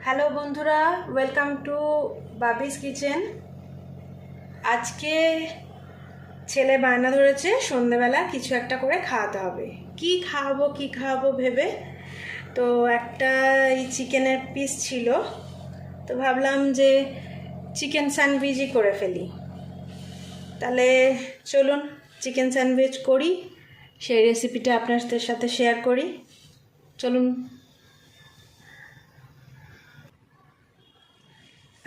Hello বন্ধুরা, welcome to বাবিস kitchen. আজকে ছেলে বায়না ধরেছে সন্ধ্যেবেলা কিছু একটা করে খাওয়াতে হবে। কি খাওয়াবো ভেবে তো একটা এই চিকেনের পিস ছিল, তো ভাবলাম যে চিকেন স্যান্ডউইচই করে ফেলি। তাহলে চলুন চিকেন স্যান্ডউইচ করি, সেই রেসিপিটা আপনাদের সাথে শেয়ার করি। চলুন।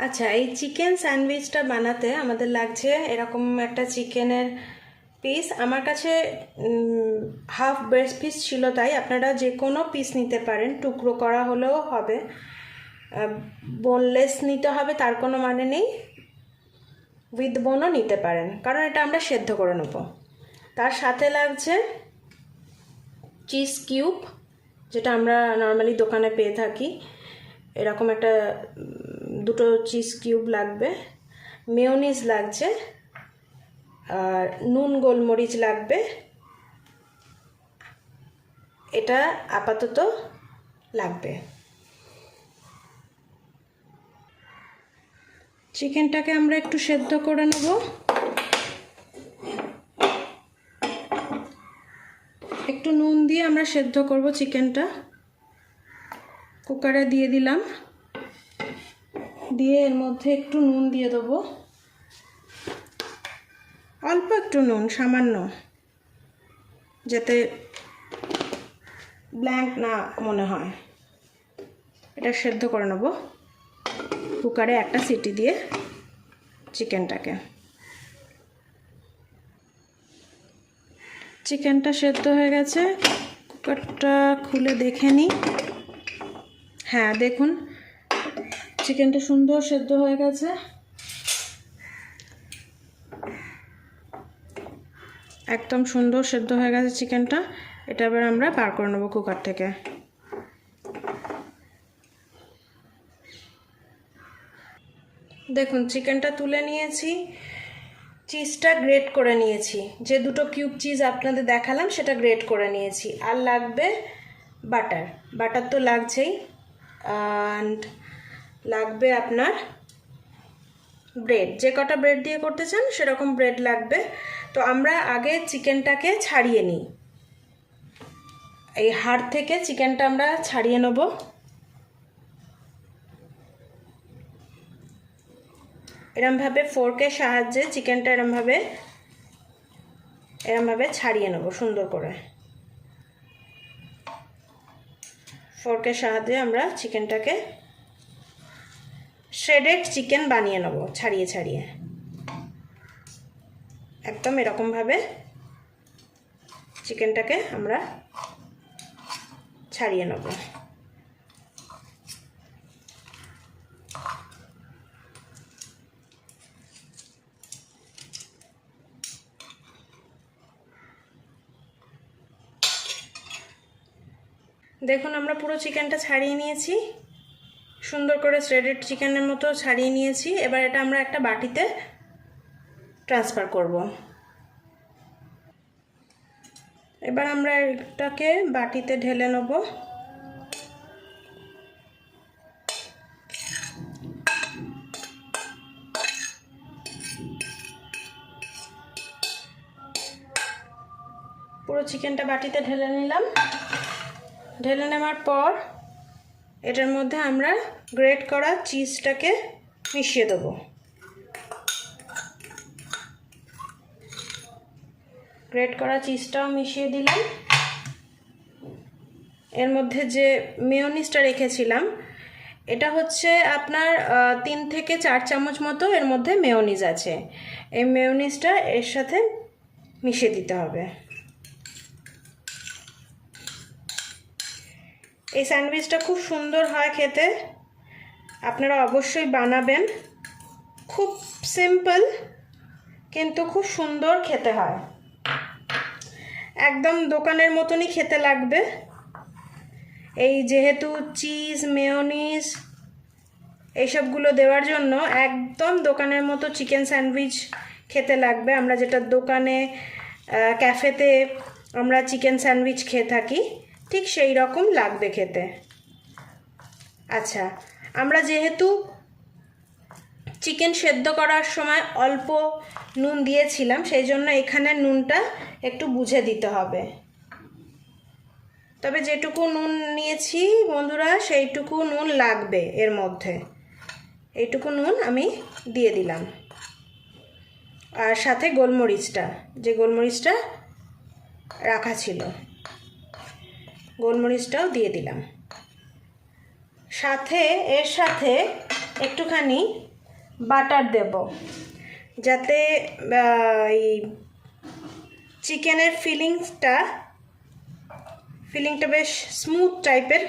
আচ্ছা, এই চিকেন স্যান্ডউইচটা বানাতে আমাদের লাগছে এরকম একটা চিকেনের পিস। আমার কাছে হাফ ব্রেস্ট পিস ছিল, তাই আপনারা যে কোনো পিস নিতে পারেন, টুকরো করা হলেও হবে। বোনলেস নিতে হবে তার কোনো মানে নেই, উইথ বোনও নিতে পারেন, কারণ এটা আমরা সেদ্ধ করে নেব। তার সাথে লাগছে চিজ কিউব, যেটা আমরা নর্মালি দোকানে পেয়ে থাকি। এরকম একটা দুটো চিজ কিউব লাগবে, মেয়োনিজ লাগছে, আর নুন গোলমরিচ লাগবে। এটা আপাতত লাগবে। চিকেনটাকে আমরা একটু সেদ্ধ করে নেব। একটু নুন দিয়ে আমরা সেদ্ধ করব চিকেনটা। কুকারে দিয়ে দিলাম, দিয়ে এর মধ্যে একটু নুন দিয়ে দেবো, অল্প একটু নুন, সামান্য, যাতে ব্ল্যাঙ্ক না মনে হয়। এটা সেদ্ধ করে নেব কুকারে একটা সিটি দিয়ে চিকেনটাকে। চিকেনটা সেদ্ধ হয়ে গেছে, কুকারটা খুলে দেখে নিই। হ্যাঁ, দেখুন চিকেনটা সুন্দর সেদ্ধ হয়ে গেছে। একদম সুন্দর সেদ্ধ হয়ে গেছে চিকেনটা। এটা এবার আমরা বার করে নেব কুকার থেকে। দেখুন চিকেনটা তুলে নিয়েছি, চিজটা গ্রেট করে নিয়েছি। যে দুটো কিউব চিজ আপনাদের দেখালাম সেটা গ্রেট করে নিয়েছি। আর লাগবে বাটার। বাটার তো লাগছেই, অ্যান্ড লাগবে আপনার ব্রেড। যে কটা ব্রেড দিয়ে করতে চান সেরকম ব্রেড লাগবে। তো আমরা আগে চিকেনটাকে ছাড়িয়ে নিই। এই হাড় থেকে চিকেনটা আমরা ছাড়িয়ে নেব। এরমভাবে ফোর্কের সাহায্যে চিকেনটা এরমভাবে ছাড়িয়ে নেব সুন্দর করে। ফোর্কের সাহায্যে আমরা চিকেনটাকে শ্রেডেড চিকেন বানিয়ে নেব, ছাড়িয়ে ছাড়িয়ে। একদম এরকমভাবে চিকেনটাকে আমরা ছাড়িয়ে নেব। দেখুন আমরা পুরো চিকেনটা ছাড়িয়ে নিয়েছি, সুন্দর করে শ্রেডেড চিকেনের মতো ছাড়িয়ে নিয়েছি। এবার এটা আমরা একটা বাটিতে ট্রান্সফার করব। এবার আমরা এটাকে বাটিতে ঢেলে নেব। পুরো চিকেনটা বাটিতে ঢেলে নিলাম। ঢেলে নেওয়ার পর এটার মধ্যে আমরা গ্রেট করা চিজটাকে মিশিয়ে দেবো। গ্রেট করা চিজটাও মিশিয়ে দিলাম। এর মধ্যে যে মেয়োনিজটা রেখেছিলাম, এটা হচ্ছে আপনার 3 থেকে 4 চামচ মতো এর মধ্যে মেয়োনিজ আছে। এই মেয়োনিজটা এর সাথে মিশিয়ে দিতে হবে। এই স্যান্ডউইচটা খুব সুন্দর হয় খেতে, আপনারা অবশ্যই বানাবেন। খুব সিম্পল কিন্তু খুব সুন্দর খেতে হয়, একদম দোকানের মতনই খেতে লাগবে। এই যেহেতু চিজ মেয়োনিজ এইসবগুলো দেওয়ার জন্য একদম দোকানের মতো চিকেন স্যান্ডউইচ খেতে লাগবে। আমরা যেটা দোকানে ক্যাফেতে আমরা চিকেন স্যান্ডউইচ খেয়ে থাকি, ঠিক সেই রকম লাগবে খেতে। আচ্ছা, আমরা যেহেতু চিকেন সেদ্ধ করার সময় অল্প নুন দিয়েছিলাম, সেই জন্য এখানে নুনটা একটু বুঝে দিতে হবে। তবে যেটুকু নুন নিয়েছি বন্ধুরা, সেইটুকু নুন লাগবে এর মধ্যে। এইটুকু নুন আমি দিয়ে দিলাম। আর সাথে গোলমরিচটা, যে গোলমরিচটা রাখা ছিল, গোলমরিচটাও দিয়ে দিলাম। সাথে এর সাথে একটুখানি বাটার দেব, যাতে এই চিকেনের ফিলিংটা বেশ স্মুথ টাইপের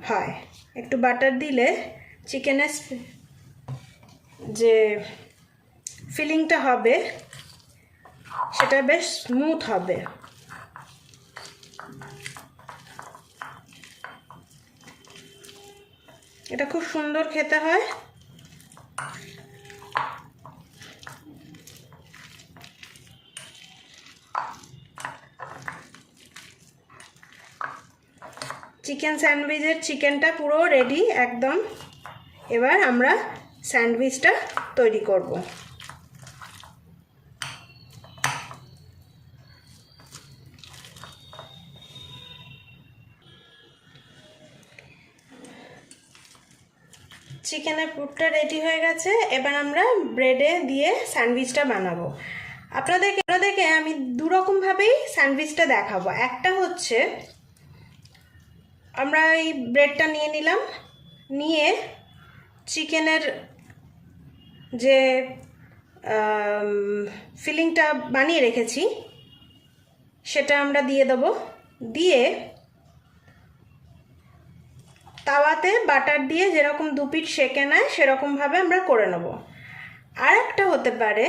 হয়। একটু বাটার দিলে চিকেনের যে ফিলিংটা হবে সেটা বেশ স্মুথ হবে। এটা খুব সুন্দর খেতে হয়। চিকেন স্যান্ডউইচের চিকেনটা পুরো রেডি একদম। এবার আমরা স্যান্ডউইচটা তৈরি করব। চিকেনের পুরটা রেডি হয়ে গেছে। এবার আমরা ব্রেডে দিয়ে স্যান্ডউইচটা বানাবো। আপনাদেরকে আমি দুরকমভাবেই স্যান্ডউইচটা দেখাবো। একটা হচ্ছে আমরা এই ব্রেডটা নিয়ে নিলাম, নিয়ে চিকেনের যে ফিলিংটা বানিয়ে রেখেছি সেটা আমরা দিয়ে দেবো। দিয়ে তাওয়াতে বাটার দিয়ে যেরকম দু পিঠ সেঁকে নেয় সেরকমভাবে আমরা করে নেব। আর একটা হতে পারে,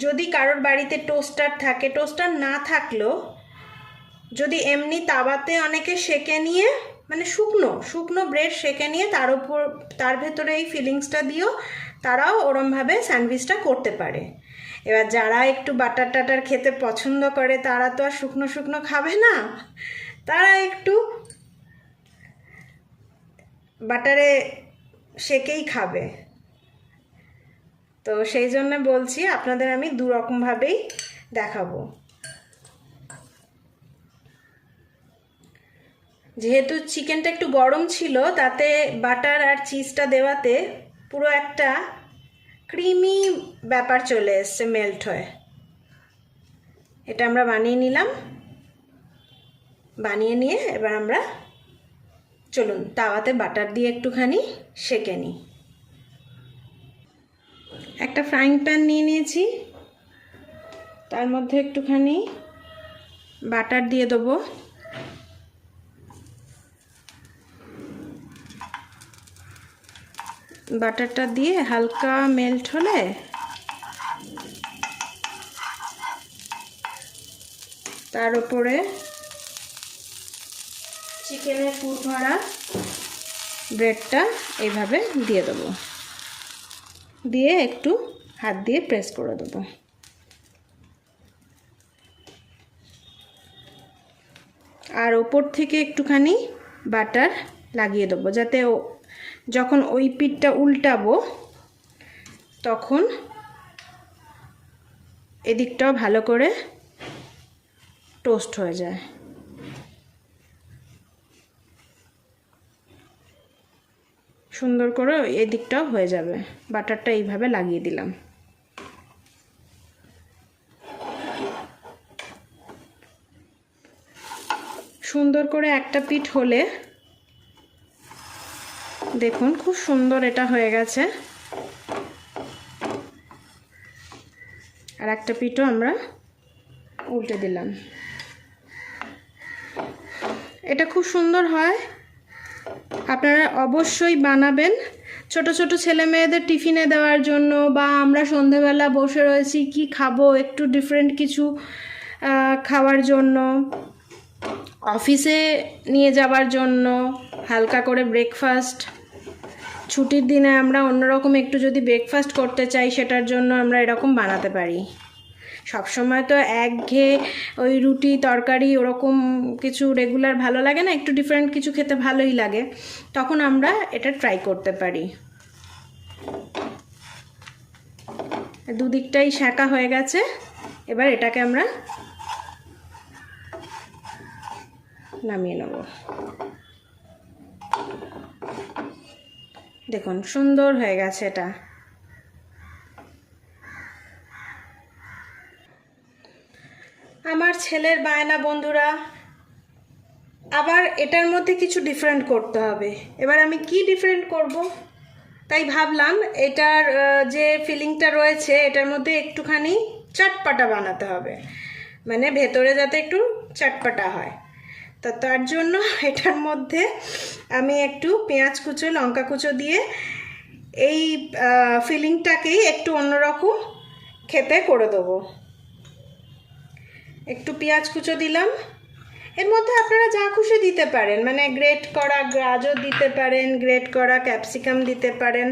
যদি কারোর বাড়িতে টোস্টার থাকে, টোস্টার না থাকলেও যদি এমনি তাওয়াতে অনেকে সেঁকে নিয়ে, মানে শুকনো ব্রেড সেঁকে নিয়ে তার ভেতরে এই ফিলিংসটা দিয়েও তারাও ওরমভাবে স্যান্ডউইচটা করতে পারে। এবার যারা একটু বাটার টাটার খেতে পছন্দ করে তারা তো আর শুকনো খাবে না, তারা একটু বাটারে সেকেই খাবে। তো সেই জন্য বলছি আপনাদের আমি দু রকমভাবেই দেখাবো। যেহেতু চিকেনটা একটু গরম ছিল, তাতে বাটার আর চিজটা দেওয়াতে পুরো একটা ক্রিমি ব্যাপার চলে এসছে, মেল্ট হয়ে। এটা আমরা বানিয়ে নিলাম। বানিয়ে নিয়ে এবার আমরা চলুন তাওয়াতে বাটার দিয়ে একটুখানি সেঁকে নিই। একটা ফ্রাইং প্যান নিয়ে নিয়েছি, তার মধ্যে একটুখানি বাটার দিয়ে দেবো। বাটারটা দিয়ে হালকা মেল্ট হলে তার উপরে চিকেনের পুর ভরা ব্রেডটা এইভাবে দিয়ে দেবো। দিয়ে একটু হাত দিয়ে প্রেস করে দেবো। আর ওপর থেকে একটুখানি বাটার লাগিয়ে দেবো, যাতে যখন ওই পিঠটা উল্টাবো তখন এদিকটাও ভালো করে টোস্ট হয়ে যায়। সুন্দর করে এদিকটাও হয়ে যাবে। বাটারটা এইভাবে লাগিয়ে দিলাম। সুন্দর করে একটা পিঠ হলে দেখুন খুব সুন্দর এটা হয়ে গেছে। আর একটা পিঠও আমরা উল্টে দিলাম। এটা খুব সুন্দর হয়, আপনারা অবশ্যই বানাবেন। ছোট ছোট ছেলে মেয়েদের টিফিনে দেওয়ার জন্য, বা আমরা সন্ধেবেলা বসে রয়েছি কি খাবো, একটু ডিফারেন্ট কিছু খাওয়ার জন্য, অফিসে নিয়ে যাওয়ার জন্য, হালকা করে ব্রেকফাস্ট, ছুটির দিনে আমরা অন্যরকম একটু যদি ব্রেকফাস্ট করতে চাই সেটার জন্য আমরা এরকম বানাতে পারি। সবসময় তো একঘেয়ে ওই রুটি তরকারি ওরকম কিছু রেগুলার ভালো লাগে না, একটু ডিফারেন্ট কিছু খেতে ভালোই লাগে, তখন আমরা এটা ট্রাই করতে পারি। দুদিকটাই সেঁকা হয়ে গেছে, এবার এটাকে আমরা নামিয়ে নেব। দেখুন সুন্দর হয়ে গেছে এটা। আমার ছেলের বায়না বন্ধুরা, আবার এটার মধ্যে কিছু ডিফারেন্ট করতে হবে। এবার আমি কি ডিফারেন্ট করব, তাই ভাবলাম এটার যে ফিলিংটা রয়েছে এটার মধ্যে একটুখানি চটপাটা বানাতে হবে, মানে ভেতরে যাতে একটু চটপাটা হয়। তো তার জন্য এটার মধ্যে আমি একটু পেঁয়াজ কুচো লঙ্কা কুচো দিয়ে এই ফিলিংটাকেই একটু অন্যরকম খেতে করে দেবো। একটু পেঁয়াজ কুচো দিলাম, এর মধ্যে আপনারা যা খুশি দিতে পারেন, মানে গ্রেট করা গাজর দিতে পারেন, গ্রেট করা ক্যাপসিকাম দিতে পারেন,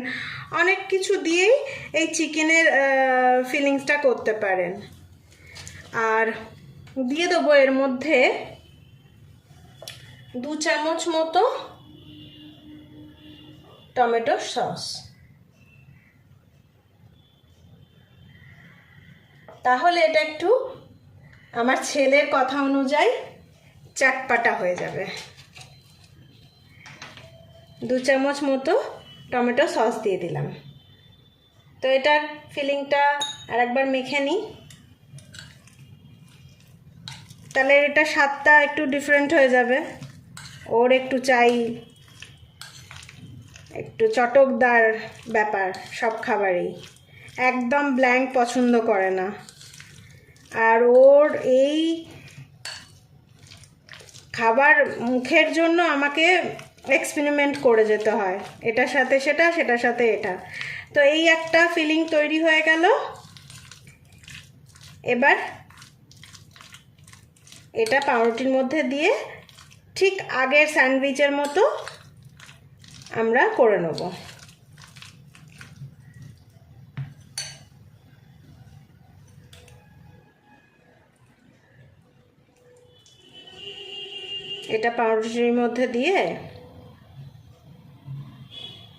অনেক কিছু দিয়েই এই চিকেনের ফিলিংসটা করতে পারেন। আর দিয়ে দেবো এর মধ্যে 2 চামচ মতো টমেটো সস। তাহলে এটা একটু আমার ছেলের কথা অনুযায়ী চটপাটা হয়ে যাবে। 2 চামচ মতো টমেটো সস দিয়ে দিলাম। তো এটার ফিলিংটা আরেকবার মেখে নিই, তাহলে এটা স্বাদটা একটু ডিফারেন্ট হয়ে যাবে। ওর একটু চাই একটু চটকদার ব্যাপার, সব খাবারেই একদম ব্ল্যাঙ্ক পছন্দ করে না। আর ওর এই খাবার মুখের জন্য আমাকে এক্সপেরিমেন্ট করে যেতে হয়, এটার সাথে সেটা, সেটার সাথে এটা। তো এই একটা ফিলিং তৈরি হয়ে গেল। এবার এটা পাউরুটির মধ্যে দিয়ে ঠিক আগের স্যান্ডউইচের মতো আমরা করে নেব। এটা পাউরুটির মধ্যে দিয়ে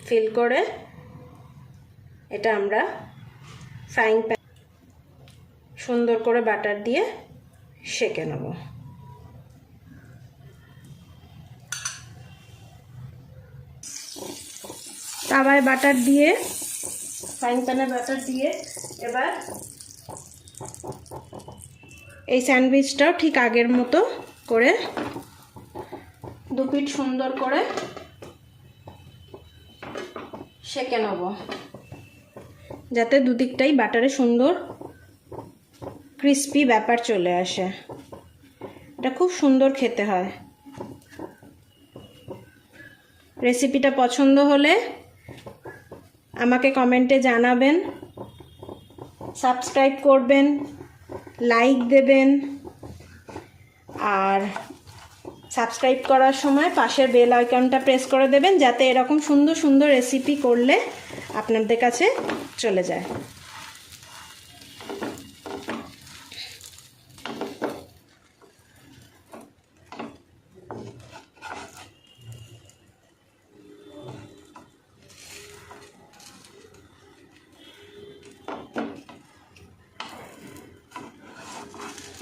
ফিল করে এটা আমরা ফ্রাইং প্যান সুন্দর করে বাটার দিয়ে সেঁকে নেব। তাওয়ায় বাটার দিয়ে, ফ্রাইং প্যানে বাটার দিয়ে এবার এই স্যান্ডউইচটাও ঠিক আগের মতো করে 2 পিঠ সুন্দর করে সেঁকে নেব, যাতে দুদিকটাই বাটারে সুন্দর ক্রিস্পি ব্যাপার চলে আসে। এটা খুব সুন্দর খেতে হয়। রেসিপিটা পছন্দ হলে আমাকে কমেন্টে জানাবেন, সাবস্ক্রাইব করবেন, লাইক দেবেন, আর সাবস্ক্রাইব করার সময় পাশের বেল আইকনটা প্রেস করে দেবেন, যাতে এরকম সুন্দর সুন্দর রেসিপি করলে আপনাদের কাছে চলে যায়।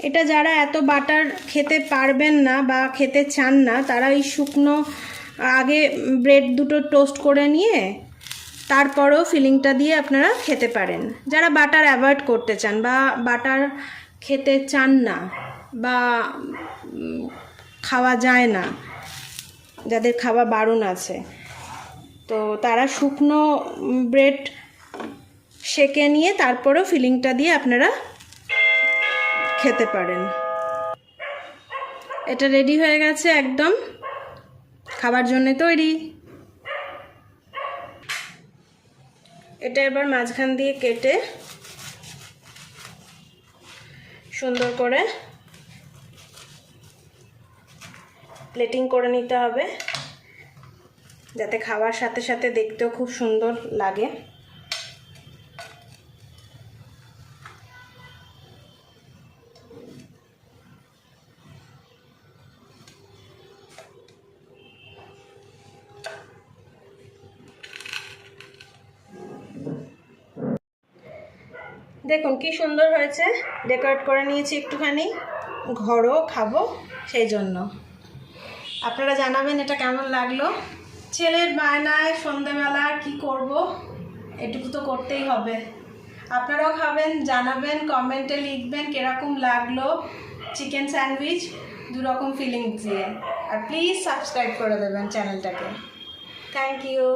এটা যারা এত বাটার খেতে পারবেন না বা খেতে চান না, তারা এই শুকনো আগে ব্রেড দুটো টোস্ট করে নিয়ে তারপরেও ফিলিংটা দিয়ে আপনারা খেতে পারেন। যারা বাটার অ্যাভয়েড করতে চান বা বাটার খেতে চান না বা খাওয়া যায় না, যাদের খাওয়া বারণ আছে, তো তারা শুকনো ব্রেড সেঁকে নিয়ে তারপরেও ফিলিংটা দিয়ে আপনারা খেতে পারেন। এটা রেডি হয়ে গেছে, একদম খাবার জন্য তৈরি। এটা এবার মাঝখান দিয়ে কেটে সুন্দর করে প্লেটিং করে নিতে হবে, যাতে খাওয়ার সাথে সাথে দেখতেও খুব সুন্দর লাগে। দেখুন কি সুন্দর হয়েছে, ডেকোরেট করে নিয়েছি একটুখানি, ঘরও খাবো সেই জন্য। আপনারা জানাবেন এটা কেমন লাগলো। ছেলের বায়নায় সন্ধ্যেবেলা কি করব, এটুকু তো করতেই হবে। আপনারাও খাবেন, জানাবেন, কমেন্টে লিখবেন কীরকম লাগলো চিকেন স্যান্ডউইচ, দুরকম ফিলিংস দিয়ে। আর প্লিজ সাবস্ক্রাইব করে দেবেন চ্যানেলটাকে। Thank you.